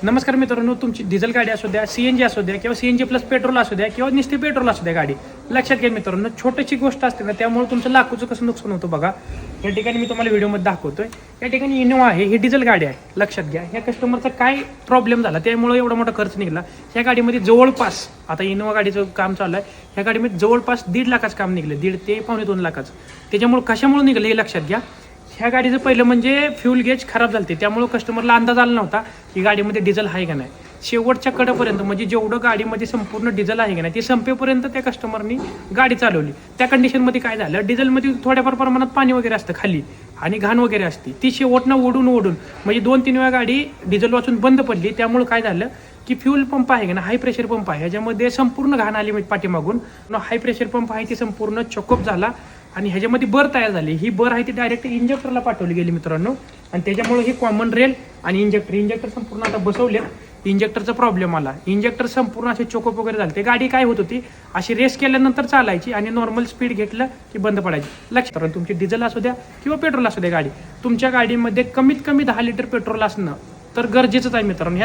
नमस्कार मित्रांनो, तुमची डिझेल गाडी असू द्या, सीएनजी असू द्या किंवा सीएनजी प्लस पेट्रोल असू द्या किंवा नुसती पेट्रोल असू द्या गाडी, लक्षात घ्या मित्रांनो, छोटीशी गोष्ट असते ना त्यामुळे तुमचं लाखोचं कसं नुकसान होतं बघा. या ठिकाणी मी तुम्हाला व्हिडिओमध्ये दाखवतोय. या ठिकाणी इनोवा आहे, ही डिझेल गाडी आहे. लक्षात घ्या, ह्या कस्टमरचा काय प्रॉब्लेम झाला त्यामुळे एवढा मोठा खर्च निघाला. ह्या गाडीमध्ये जवळपास आता इनोवा गाडीचं काम चालू आहे. ह्या गाडीमध्ये जवळपास 1.5 लाखाचं काम निघलं, 1.5 ते 2.25 लाखाचं. त्याच्यामुळे कशामुळे निघलं हे लक्षात घ्या. ह्या गाडीचं पहिलं म्हणजे फ्यूल गेज खराब झालते, त्यामुळे कस्टमरला अंदाज आला नव्हता की गाडीमध्ये डिझेल आहे का नाही. शेवटच्या कडेपर्यंत म्हणजे जेवढं गाडीमध्ये संपूर्ण डिझेल आहे का नाही ते संपेपर्यंत त्या कस्टमरनी गाडी चालवली. त्या कंडिशनमध्ये काय झालं, डिझेलमध्ये थोड्याफार प्रमाणात पाणी वगैरे असतं खाली आणि घाण वगैरे असते, ती शेवटनं ओढून म्हणजे 2-3 वेळा गाडी डिझेल वाचून बंद पडली. त्यामुळे काय झालं की फ्यूल पंप आहे का ना, हाय प्रेशर पंप आहे, ह्याच्यामध्ये संपूर्ण घाण आली पाठीमागून. हाय प्रेशर पंप आहे ती संपूर्ण चॉकअप झाला आणि ह्याच्यामध्ये बर तयार झाली. ही बर आहे ती डायरेक्ट इंजेक्टरला पाठवली गेली मित्रांनो. आणि त्याच्यामुळे ही कॉमन रेल आणि इंजेक्टर संपूर्ण आता बसवले. इंजेक्टरचा प्रॉब्लेम आला, इंजेक्टर संपूर्ण असे चोकअप वगैरे झाले. ते गाडी काय होत होती, अशी रेस केल्यानंतर चालायची आणि नॉर्मल स्पीड घेतलं की बंद पडायची. लक्षात राहून तुमची डिझेल असू द्या किंवा पेट्रोल असू द्या गाडी, तुमच्या गाडीमध्ये कमीत कमी 10 लिटर पेट्रोल असणं तर गरजेचंच आहे मित्रांनो.